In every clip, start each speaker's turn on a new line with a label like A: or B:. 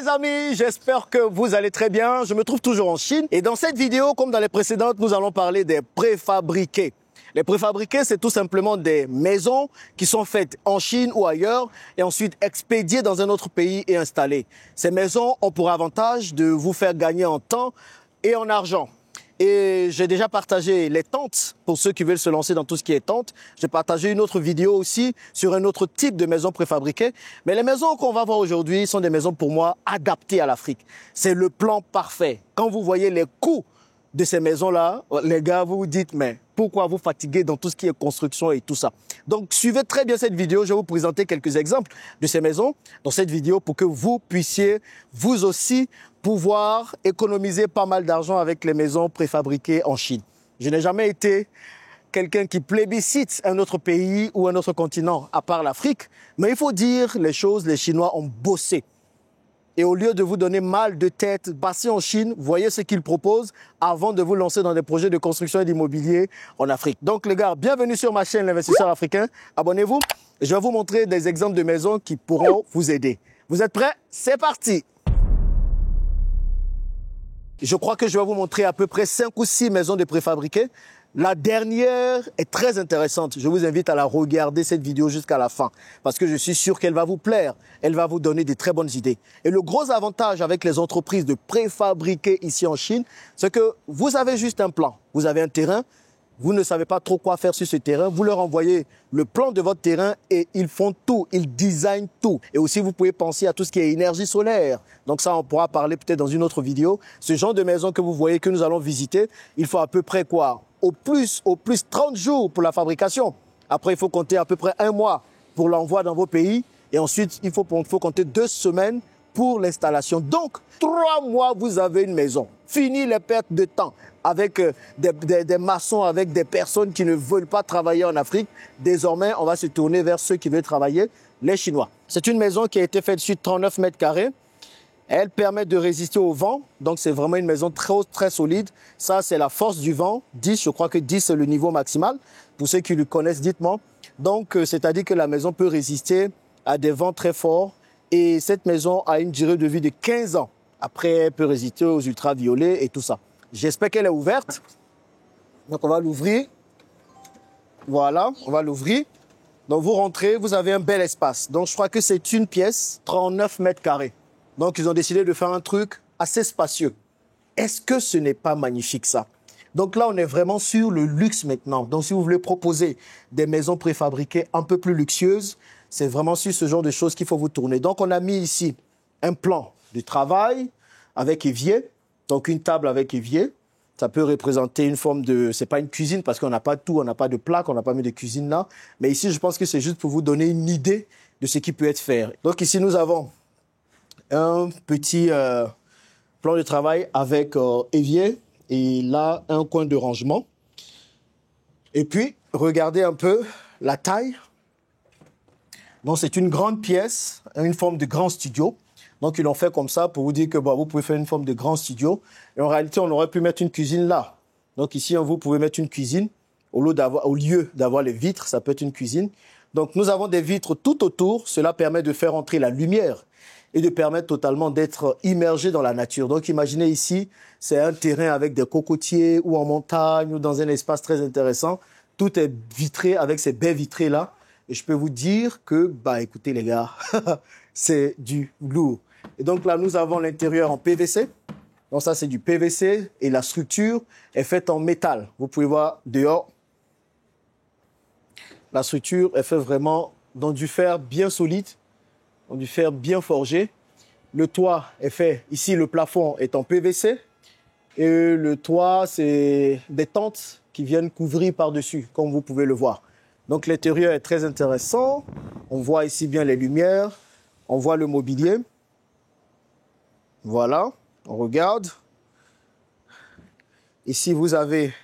A: les amis, j'espère que vous allez très bien. Je me trouve toujours en Chine et dans cette vidéo, comme dans les précédentes, nous allons parler des préfabriqués. Les préfabriqués, c'est tout simplement des maisons qui sont faites en Chine ou ailleurs et ensuite expédiées dans un autre pays et installées. Ces maisons ont pour avantage de vous faire gagner en temps et en argent. Et j'ai déjà partagé les tentes pour ceux qui veulent se lancer dans tout ce qui est tente. J'ai partagé une autre vidéo aussi sur un autre type de maison préfabriquée. Mais les maisons qu'on va voir aujourd'hui sont des maisons pour moi adaptées à l'Afrique. C'est le plan parfait. Quand vous voyez les coûts de ces maisons-là, les gars, vous vous dites, mais pourquoi vous fatiguer dans tout ce qui est construction et tout ça? Donc, suivez très bien cette vidéo. Je vais vous présenter quelques exemples de ces maisons dans cette vidéo pour que vous puissiez, vous aussi, pouvoir économiser pas mal d'argent avec les maisons préfabriquées en Chine. Je n'ai jamais été quelqu'un qui plébiscite un autre pays ou un autre continent, à part l'Afrique. Mais il faut dire les choses, les Chinois ont bossé. Et au lieu de vous donner mal de tête, passez en Chine, voyez ce qu'ils proposent avant de vous lancer dans des projets de construction et d'immobilier en Afrique. Donc les gars, bienvenue sur ma chaîne L'Investisseur Africain. Abonnez-vous. Je vais vous montrer des exemples de maisons qui pourront vous aider. Vous êtes prêts? C'est parti! Je crois que je vais vous montrer à peu près 5 ou 6 maisons de préfabriqués. La dernière est très intéressante. Je vous invite à la regarder, cette vidéo, jusqu'à la fin. Parce que je suis sûr qu'elle va vous plaire. Elle va vous donner des très bonnes idées. Et le gros avantage avec les entreprises de préfabriqués ici en Chine, c'est que vous avez juste un plan. Vous avez un terrain. Vous ne savez pas trop quoi faire sur ce terrain. Vous leur envoyez le plan de votre terrain et ils font tout. Ils designent tout. Et aussi, vous pouvez penser à tout ce qui est énergie solaire. Donc ça, on pourra parler peut-être dans une autre vidéo. Ce genre de maison que vous voyez, que nous allons visiter, il faut à peu près quoi? Au plus 30 jours pour la fabrication. Après, il faut compter à peu près 1 mois pour l'envoi dans vos pays. Et ensuite, il faut compter 2 semaines pour l'installation. Donc, 3 mois, vous avez une maison. Fini les pertes de temps avec des maçons, avec des personnes qui ne veulent pas travailler en Afrique. Désormais, on va se tourner vers ceux qui veulent travailler, les Chinois. C'est une maison qui a été faite sur 39 mètres carrés. Elle permet de résister au vent. Donc, c'est vraiment une maison très solide. Ça, c'est la force du vent. 10, je crois que 10, c'est le niveau maximal. Pour ceux qui le connaissent, dites-moi. Donc, c'est-à-dire que la maison peut résister à des vents très forts. Et cette maison a une durée de vie de 15 ans. Après, elle peut résister aux ultraviolets et tout ça. J'espère qu'elle est ouverte. Donc, on va l'ouvrir. Voilà, on va l'ouvrir. Donc, vous rentrez, vous avez un bel espace. Donc, je crois que c'est une pièce, 39 mètres carrés. Donc, ils ont décidé de faire un truc assez spacieux. Est-ce que ce n'est pas magnifique, ça? Donc là, on est vraiment sur le luxe maintenant. Donc, si vous voulez proposer des maisons préfabriquées un peu plus luxueuses, c'est vraiment sur ce genre de choses qu'il faut vous tourner. Donc, on a mis ici un plan de travail avec évier. Donc, une table avec évier. Ça peut représenter une forme de... C'est pas une cuisine parce qu'on n'a pas tout, on n'a pas de plaque, on n'a pas mis de cuisine là. Mais ici, je pense que c'est juste pour vous donner une idée de ce qui peut être fait. Donc, ici, nous avons un petit plan de travail avec évier et là, un coin de rangement. Et puis, regardez un peu la taille. Donc, c'est une grande pièce, une forme de grand studio. Donc, ils l'ont fait comme ça pour vous dire que vous pouvez faire une forme de grand studio. Et en réalité, on aurait pu mettre une cuisine là. Donc, ici, vous pouvez mettre une cuisine. Au lieu d'avoir les vitres, ça peut être une cuisine. Donc, nous avons des vitres tout autour. Cela permet de faire entrer la lumière et de permettre totalement d'être immergé dans la nature. Donc, imaginez ici, c'est un terrain avec des cocotiers ou en montagne ou dans un espace très intéressant. Tout est vitré avec ces baies vitrées-là. Et je peux vous dire que, écoutez les gars, c'est du lourd. Et donc là, nous avons l'intérieur en PVC. Donc ça, c'est du PVC et la structure est faite en métal. Vous pouvez voir dehors. La structure est faite vraiment dans du fer bien solide, dans du fer bien forgé. Le toit est fait, ici le plafond est en PVC. Et le toit, c'est des tentes qui viennent couvrir par-dessus, comme vous pouvez le voir. Donc l'intérieur est très intéressant. On voit ici bien les lumières. On voit le mobilier. Voilà, on regarde. Ici, vous avez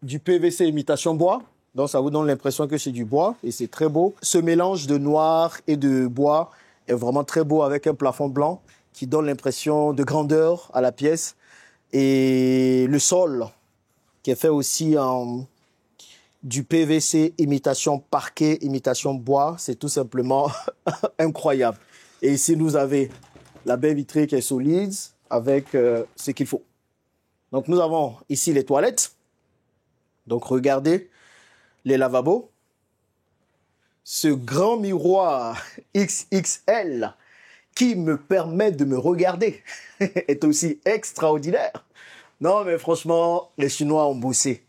A: du PVC imitation bois. Donc, ça vous donne l'impression que c'est du bois et c'est très beau. Ce mélange de noir et de bois est vraiment très beau avec un plafond blanc qui donne l'impression de grandeur à la pièce. Et le sol qui est fait aussi en du PVC imitation parquet, imitation bois, c'est tout simplement incroyable. Et ici, vous avez la baie vitrée qui est solide avec ce qu'il faut. Donc, nous avons ici les toilettes. Donc, regardez les lavabos. Ce grand miroir XXL qui me permet de me regarder est aussi extraordinaire. Non, mais franchement, les Chinois ont bossé.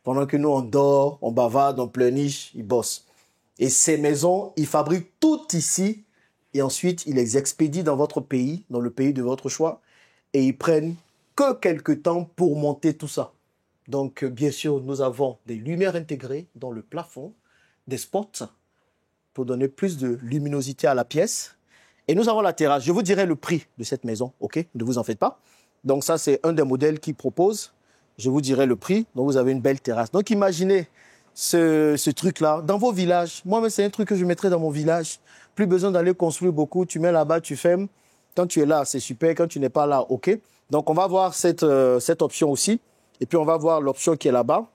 A: Pendant que nous, on dort, on bavarde, on pleurniche, ils bossent. Et ces maisons, ils fabriquent tout ici et ensuite, ils les expédient dans votre pays, dans le pays de votre choix, et ils prennent que quelques temps pour monter tout ça. Donc, bien sûr, nous avons des lumières intégrées dans le plafond, des spots pour donner plus de luminosité à la pièce. Et nous avons la terrasse. Je vous dirai le prix de cette maison, ok? Ne vous en faites pas. Donc ça, c'est un des modèles qui propose. Je vous dirai le prix. Donc vous avez une belle terrasse. Donc imaginez ce truc-là dans vos villages. Moi-même, c'est un truc que je mettrais dans mon village. Plus besoin d'aller construire beaucoup. Tu mets là-bas, tu fermes. Quand tu es là, c'est super. Quand tu n'es pas là, ok? Donc on va voir cette option aussi. Et puis on va voir l'option qui est là-bas.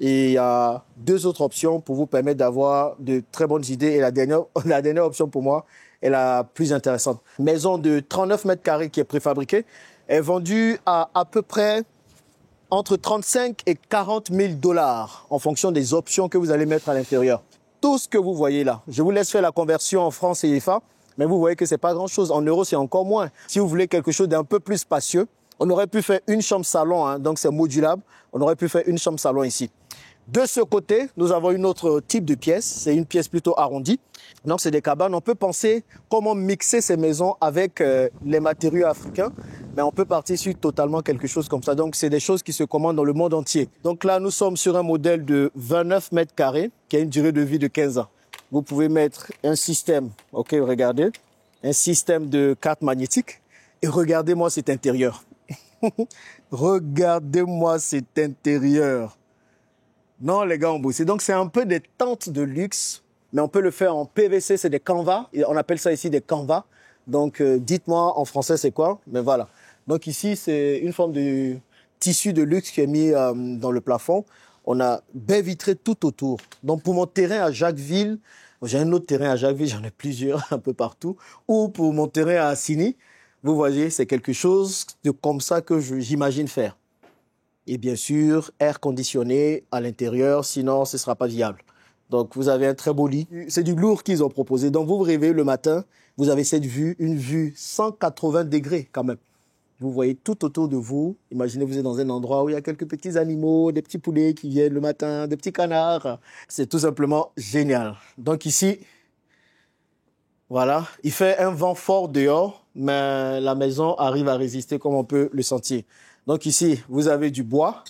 A: Et il y a deux autres options pour vous permettre d'avoir de très bonnes idées. Et la dernière option pour moi est la plus intéressante. Maison de 39 mètres carrés qui est préfabriquée est vendue à peu près entre 35 et 40 000 $ en fonction des options que vous allez mettre à l'intérieur. Tout ce que vous voyez là, je vous laisse faire la conversion en francs CFA, mais vous voyez que c'est pas grand-chose. En euros, c'est encore moins. Si vous voulez quelque chose d'un peu plus spacieux, on aurait pu faire une chambre salon, hein, donc c'est modulable. On aurait pu faire une chambre salon ici. De ce côté, nous avons une autre type de pièce. C'est une pièce plutôt arrondie. Donc, c'est des cabanes. On peut penser comment mixer ces maisons avec les matériaux africains. Mais on peut partir sur totalement quelque chose comme ça. Donc, c'est des choses qui se commandent dans le monde entier. Donc là, nous sommes sur un modèle de 29 mètres carrés qui a une durée de vie de 15 ans. Vous pouvez mettre un système, ok, regardez, un système de carte magnétique. Et regardez-moi cet intérieur. Regardez-moi cet intérieur. Non, les gars ont bossé. Donc, c'est un peu des tentes de luxe, mais on peut le faire en PVC, c'est des canvas. Et on appelle ça ici des canvas. Donc, dites-moi en français, c'est quoi? Mais voilà. Donc, ici, c'est une forme de tissu de luxe qui est mis dans le plafond. On a baie vitrée tout autour. Donc, pour mon terrain à Jacquesville, j'ai un autre terrain à Jacquesville, j'en ai plusieurs un peu partout. Ou pour mon terrain à Assigny, vous voyez, c'est quelque chose de comme ça que j'imagine faire. Et bien sûr, air conditionné à l'intérieur, sinon ce ne sera pas viable. Donc, vous avez un très beau lit. C'est du lourd qu'ils ont proposé. Donc, vous vous réveillez le matin, vous avez cette vue, une vue 180 degrés quand même. Vous voyez tout autour de vous. Imaginez, vous êtes dans un endroit où il y a quelques petits animaux, des petits poulets qui viennent le matin, des petits canards. C'est tout simplement génial. Donc ici, voilà, il fait un vent fort dehors, mais la maison arrive à résister comme on peut le sentir. Donc ici, vous avez du bois.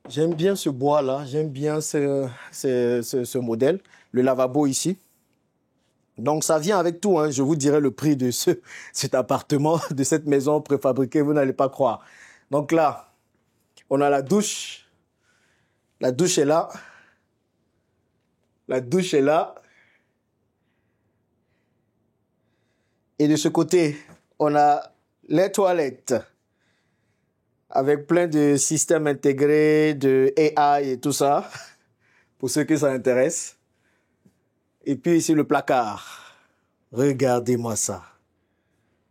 A: J'aime bien ce bois-là, j'aime bien ce modèle. Le lavabo ici. Donc ça vient avec tout, hein. Je vous dirai le prix de cet appartement, de cette maison préfabriquée, vous n'allez pas croire. Donc là, on a la douche. La douche est là. La douche est là. Et de ce côté, on a les toilettes. Avec plein de systèmes intégrés, de AI et tout ça, pour ceux que ça intéresse. Et puis ici, le placard. Regardez-moi ça.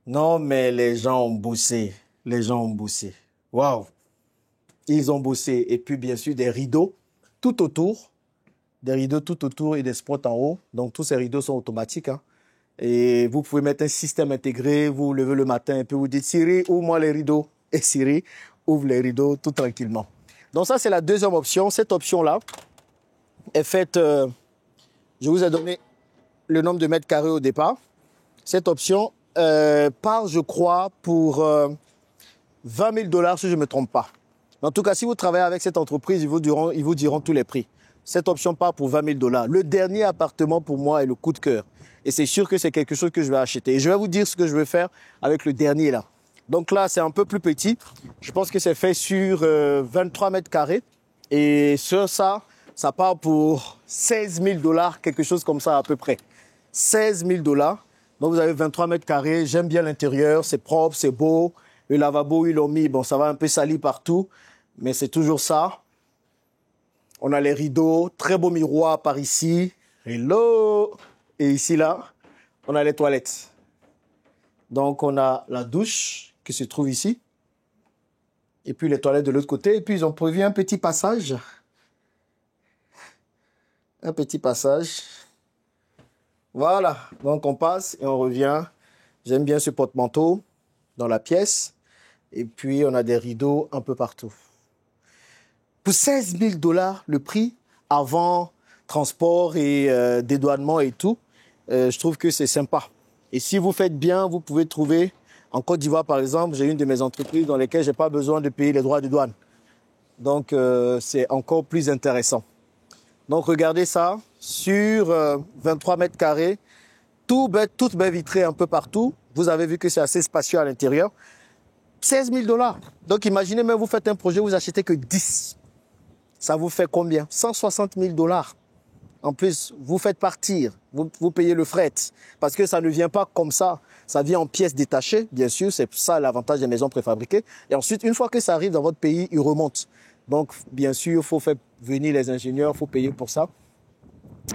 A: Non, mais les gens ont bossé. Les gens ont bossé. Waouh! Ils ont bossé. Et puis, bien sûr, des rideaux tout autour. Des rideaux tout autour et des spots en haut. Donc, tous ces rideaux sont automatiques, hein. Et vous pouvez mettre un système intégré. Vous vous levez le matin et puis vous dites, Siri, ouvre-moi les rideaux. Et Siri ouvre les rideaux tout tranquillement. Donc ça, c'est la deuxième option. Cette option-là est faite... je vous ai donné le nombre de mètres carrés au départ. Cette option part, je crois, pour 20 000 $ si je ne me trompe pas. En tout cas, si vous travaillez avec cette entreprise, ils vous diront tous les prix. Cette option part pour 20 000 $. Le dernier appartement, pour moi, est le coup de cœur. Et c'est sûr que c'est quelque chose que je vais acheter. Et je vais vous dire ce que je vais faire avec le dernier là. Donc là, c'est un peu plus petit. Je pense que c'est fait sur 23 mètres carrés. Et sur ça, ça part pour 16 000 $, quelque chose comme ça à peu près. 16 000 $. Donc vous avez 23 mètres carrés. J'aime bien l'intérieur. C'est propre, c'est beau. Le lavabo, ils l'ont mis. Bon, ça va un peu sali partout. Mais c'est toujours ça. On a les rideaux. Très beau miroir par ici. Hello! Et ici, là, on a les toilettes. Donc, on a la douche qui se trouve ici. Et puis, les toilettes de l'autre côté. Et puis, ils ont prévu un petit passage. Un petit passage. Voilà. Donc, on passe et on revient. J'aime bien ce porte-manteau dans la pièce. Et puis, on a des rideaux un peu partout. Pour 16 000 $, le prix, avant transport et dédouanement et tout, je trouve que c'est sympa. Et si vous faites bien, vous pouvez trouver, en Côte d'Ivoire par exemple, j'ai une de mes entreprises dans lesquelles je n'ai pas besoin de payer les droits de douane. Donc, c'est encore plus intéressant. Donc, regardez ça, sur 23 mètres carrés, toute baie vitrée un peu partout. Vous avez vu que c'est assez spacieux à l'intérieur. 16 000 $. Donc, imaginez même, vous faites un projet, vous achetez que 10. Ça vous fait combien? 160 000 $. En plus, vous faites partir, vous payez le fret. Parce que ça ne vient pas comme ça. Ça vient en pièces détachées, bien sûr. C'est ça l'avantage des maisons préfabriquées. Et ensuite, une fois que ça arrive dans votre pays, il remonte. Donc, bien sûr, il faut faire venir les ingénieurs, il faut payer pour ça.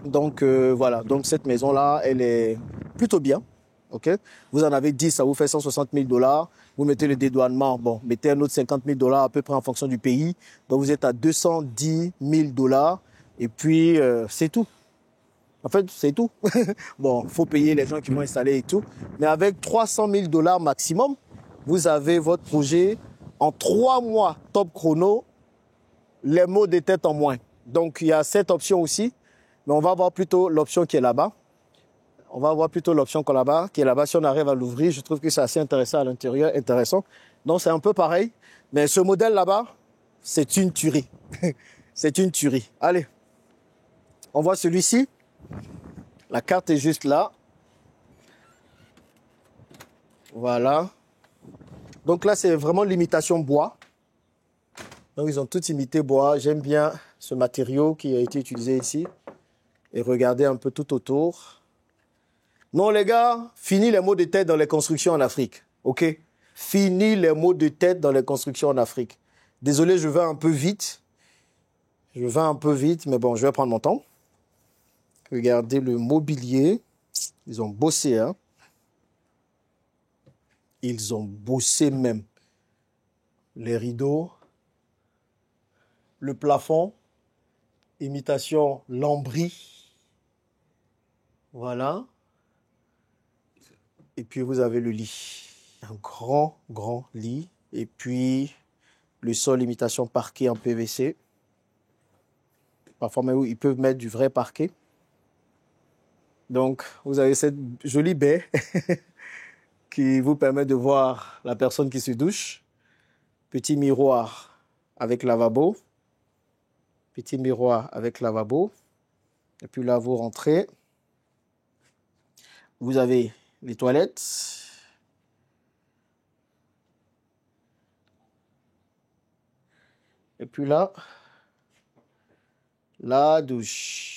A: Donc, voilà. Donc, cette maison-là, elle est plutôt bien. Okay. Vous en avez 10, ça vous fait 160 000 $. Vous mettez le dédouanement, bon, mettez un autre 50 000 $ à peu près en fonction du pays. Donc, vous êtes à 210 000 $. Et puis, c'est tout. En fait, c'est tout. Bon, il faut payer les gens qui vont installer et tout. Mais avec 300 000 $ maximum, vous avez votre projet en 3 mois top chrono, les maux de tête en moins. Donc, il y a cette option aussi. Mais on va voir plutôt l'option qui est là-bas. On va voir plutôt l'option qui est là-bas. Si on arrive à l'ouvrir, je trouve que c'est assez intéressant à l'intérieur, intéressant. Donc, c'est un peu pareil. Mais ce modèle là-bas, c'est une tuerie. C'est une tuerie. Allez, on voit celui-ci. La carte est juste là. Voilà. Donc là, c'est vraiment l'imitation bois. Donc, ils ont tout imité bois. J'aime bien ce matériau qui a été utilisé ici. Et regardez un peu tout autour. Non, les gars, fini les maux de tête dans les constructions en Afrique. OK? Fini les maux de tête dans les constructions en Afrique. Désolé, je vais un peu vite. Mais bon, je vais prendre mon temps. Regardez le mobilier. Ils ont bossé, hein? Ils ont bossé même. Les rideaux. Le plafond. Imitation lambris. Voilà. Et puis, vous avez le lit. Un grand, grand lit. Et puis, le sol imitation parquet en PVC. Parfois, même, ils peuvent mettre du vrai parquet. Donc, vous avez cette jolie baie qui vous permet de voir la personne qui se douche. Petit miroir avec lavabo. Petit miroir avec lavabo. Et puis là, vous rentrez. Vous avez les toilettes. Et puis là, la douche.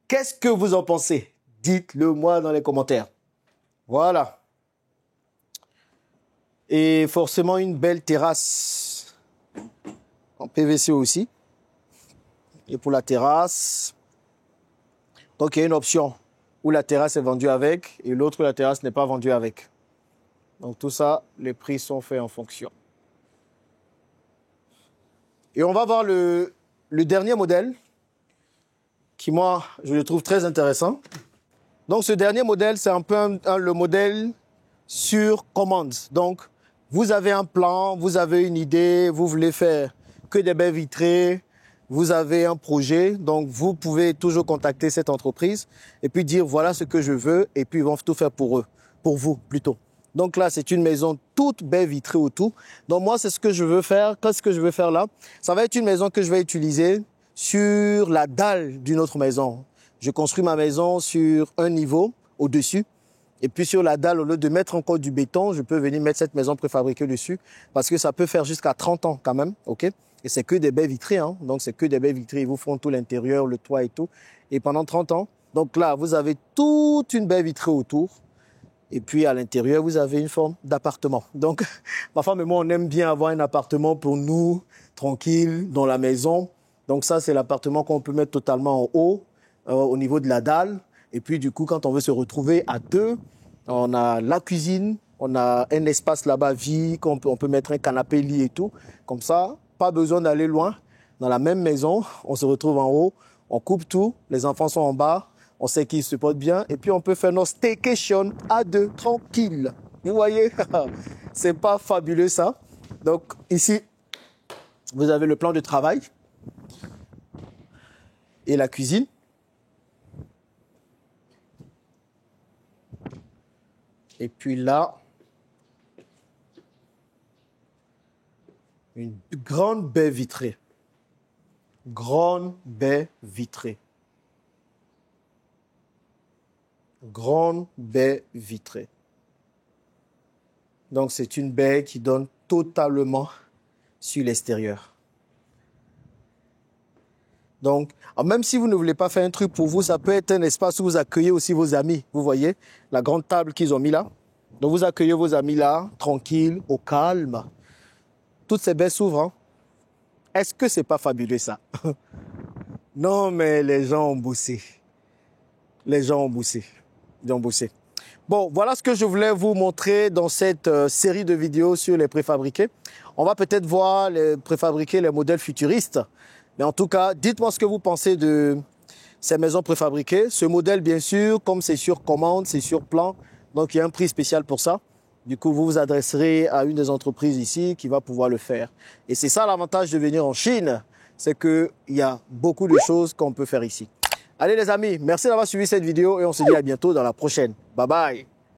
A: Qu'est-ce que vous en pensez? Dites-le moi dans les commentaires. Voilà. Et forcément une belle terrasse en PVC aussi. Et pour la terrasse, donc il y a une option où la terrasse est vendue avec et l'autre où la terrasse n'est pas vendue avec. Donc tout ça, les prix sont faits en fonction. Et on va voir le dernier modèle qui, moi, je le trouve très intéressant. Donc ce dernier modèle, c'est un peu le modèle sur commande. Donc, vous avez un plan, vous avez une idée, vous voulez faire que des baies vitrées, vous avez un projet, donc vous pouvez toujours contacter cette entreprise et puis dire voilà ce que je veux et puis ils vont tout faire pour eux, pour vous plutôt. Donc là, c'est une maison toute baie vitrée autour. Donc moi, c'est ce que je veux faire. Qu'est-ce que je veux faire là? Ça va être une maison que je vais utiliser sur la dalle d'une autre maison. Je construis ma maison sur un niveau au-dessus. Et puis sur la dalle, au lieu de mettre encore du béton, je peux venir mettre cette maison préfabriquée dessus parce que ça peut faire jusqu'à 30 ans quand même, ok? Et c'est que des baies vitrées, hein? Donc c'est que des baies vitrées. Ils vous font tout l'intérieur, le toit et tout. Et pendant 30 ans, donc là, vous avez toute une baie vitrée autour. Et puis à l'intérieur, vous avez une forme d'appartement. Donc ma femme et moi, on aime bien avoir un appartement pour nous, tranquille, dans la maison. Donc ça, c'est l'appartement qu'on peut mettre totalement en haut, au niveau de la dalle. Et puis, du coup, quand on veut se retrouver à deux, on a la cuisine, on a un espace là-bas vie, on peut mettre un canapé, lit et tout. Comme ça, pas besoin d'aller loin. Dans la même maison, on se retrouve en haut, on coupe tout, les enfants sont en bas, on sait qu'ils se portent bien. Et puis, on peut faire nos staycations à deux, tranquille. Vous voyez, c'est pas fabuleux ça. Donc, ici, vous avez le plan de travail et la cuisine. Et puis là, une grande baie vitrée. Grande baie vitrée. Grande baie vitrée. Donc, c'est une baie qui donne totalement sur l'extérieur. Donc, même si vous ne voulez pas faire un truc pour vous, ça peut être un espace où vous accueillez aussi vos amis. Vous voyez, la grande table qu'ils ont mis là. Donc, vous accueillez vos amis là, tranquille, au calme. Toutes ces baies s'ouvrent. Hein. Est-ce que c'est pas fabuleux ça? Non, mais les gens ont bossé. Les gens ont bossé. Ils ont bossé. Bon, voilà ce que je voulais vous montrer dans cette série de vidéos sur les préfabriqués. On va peut-être voir les préfabriqués, les modèles futuristes. Mais en tout cas, dites-moi ce que vous pensez de ces maisons préfabriquées. Ce modèle, bien sûr, comme c'est sur commande, c'est sur plan. Donc, il y a un prix spécial pour ça. Du coup, vous vous adresserez à une des entreprises ici qui va pouvoir le faire. Et c'est ça l'avantage de venir en Chine. C'est qu'il y a beaucoup de choses qu'on peut faire ici. Allez les amis, merci d'avoir suivi cette vidéo et on se dit à bientôt dans la prochaine. Bye bye.